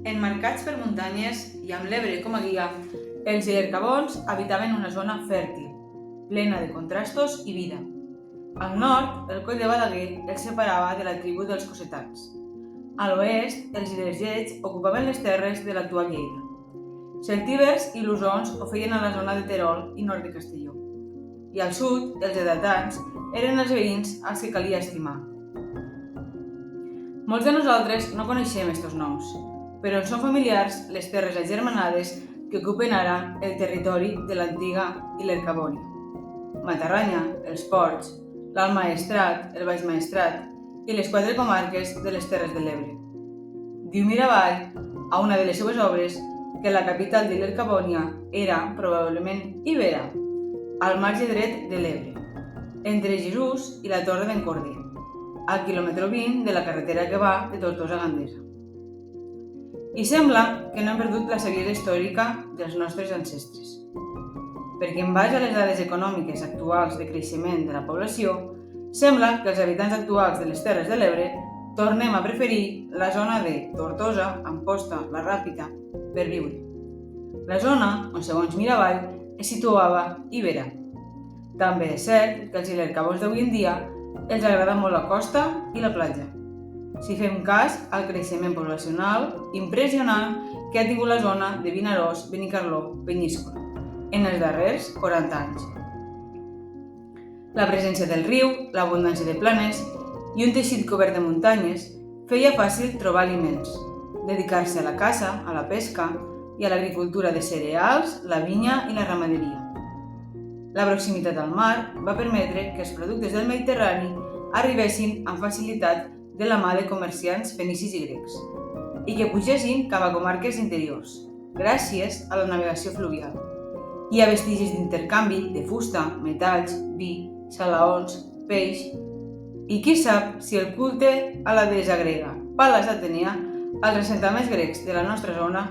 Emmarcats per muntanyes i amb l'Ebre com a guia, els llercabons habitaven una zona fèrtil, plena de contrastos i vida. Al nord, el coll de Balaguer els separava de la tribu dels cossetans. A l'oest, els ilergets ocupaven les terres de l'actual Lleida. Celtibers i lusons ho feien a la zona de Terol i nord de Castelló. I al sud, els edatans eren els veïns als que calia estimar. Molts de nosaltres no coneixem aquests noms, però ens són familiars les terres agermanades que ocupen ara el territori de l'antiga Ilercabònia. Matarranya, els Ports, l'Alt Maestrat, el Baix Maestrat i les 4 comarques de les Terres de l'Ebre. Diu Miravall, a una de les seues obres, que la capital de l'Ilercabònia era, probablement, Ibera, al marge dret de l'Ebre, entre Jesús i la Torre d'en Corder, al quilòmetre 20 de la carretera que va de Tortosa a Gandesa. I sembla que no hem perdut la saviesa històrica dels nostres ancestres, perquè en base a les dades econòmiques actuals de creixement de la població, sembla que els habitants actuals de les Terres de l'Ebre tornem a preferir la zona de Tortosa, Amposta, la Ràpita, per viure. La zona on, segons Miravall, es situava Ibera. També és cert que els ilercabons d'avui en dia els agrada molt la costa i la platja, si fem cas al creixement poblacional impressionant que ha tingut la zona de Vinaròs, Benicarló, Penyíscola en els darrers 40 anys. La presència del riu, l'abundància de planes i un teixit cobert de muntanyes feia fàcil trobar aliments, dedicar-se a la caça, a la pesca i a l'agricultura de cereals, la vinya i la ramaderia. La proximitat al mar va permetre que els productes del Mediterrani arribessin amb facilitat de la mà de comerciants fenicis i grecs i que pugessin cap a comarques interiors, gràcies a la navegació fluvial. Hi ha vestigis d'intercanvi de fusta, metalls, vi, salaons, peix i qui sap si el culte a la deessa grega Pal·las Atenea als assentaments grecs de la nostra zona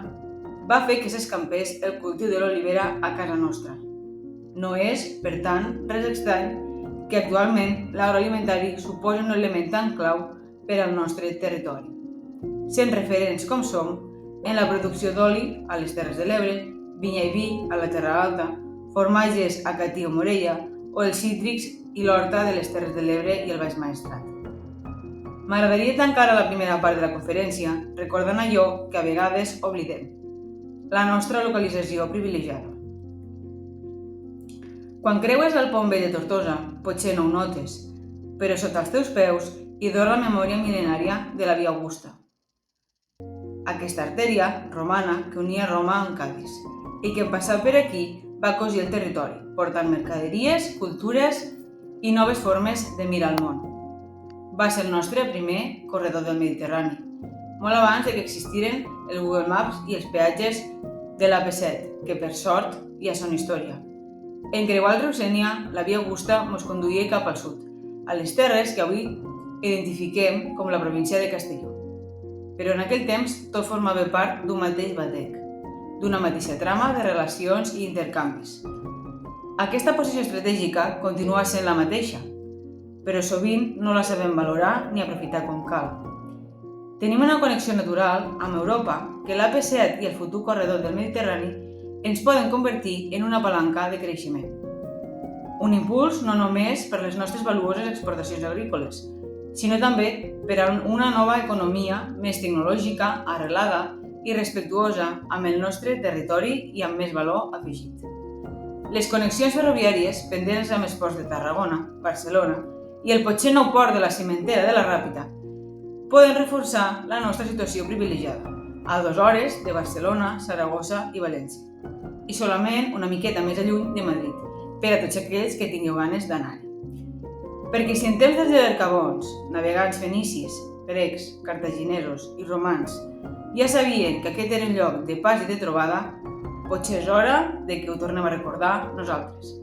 va fer que s'escampés el cultiu de l'olivera a casa nostra. No és, per tant, res estrany que actualment l'agroalimentari suposa un element tan clau per al nostre territori, sent referents com som en la producció d'oli a les Terres de l'Ebre, vinya i vi a la Terra Alta, formatges a Catí o Morella o els cítrics i l'horta de les Terres de l'Ebre i el Baix Maestrat. M'agradaria tancar la primera part de la conferència recordant allò que a vegades oblidem, la nostra localització privilegiada. Quan creues el pont vell de Tortosa, potser no ho notes, però sota els teus peus hi dor la memòria mil·lenària de la Via Augusta. Aquesta artèria romana que unia Roma amb Cadis i que en passar per aquí va cosir el territori, portant mercaderies, cultures i noves formes de mirar el món. Va ser el nostre primer corredor del Mediterrani, molt abans que existiren el Google Maps i els peatges de l'AP7, que per sort ja són història. En creuar el riu Sénia, la Via Augusta ens conduïa cap al sud, a les terres que avui identifiquem com la província de Castelló. Però en aquell temps tot formava part d'un mateix batec, d'una mateixa trama de relacions i intercanvis. Aquesta posició estratègica continua sent la mateixa, però sovint no la sabem valorar ni aprofitar com cal. Tenim una connexió natural amb Europa que l'AP7 i el futur corredor del Mediterrani ens poden convertir en una palanca de creixement. Un impuls no només per les nostres valuoses exportacions agrícoles, sinó també per a una nova economia més tecnològica, arrelada i respectuosa amb el nostre territori i amb més valor afegit. Les connexions ferroviàries pendents amb els ports de Tarragona, Barcelona i el potser nou port de la cimentera de la Ràpita poden reforçar la nostra situació privilegiada, a 2 hores de Barcelona, Saragossa i València, i solament una miqueta més lluny de Madrid, per a tots aquells que tingueu ganes d'anar-hi. Perquè si en temps dels ilercabons, navegants fenicis, grecs, cartaginesos i romans ja sabien que aquest era un lloc de pas i de trobada, potser és hora de que ho tornem a recordar nosaltres.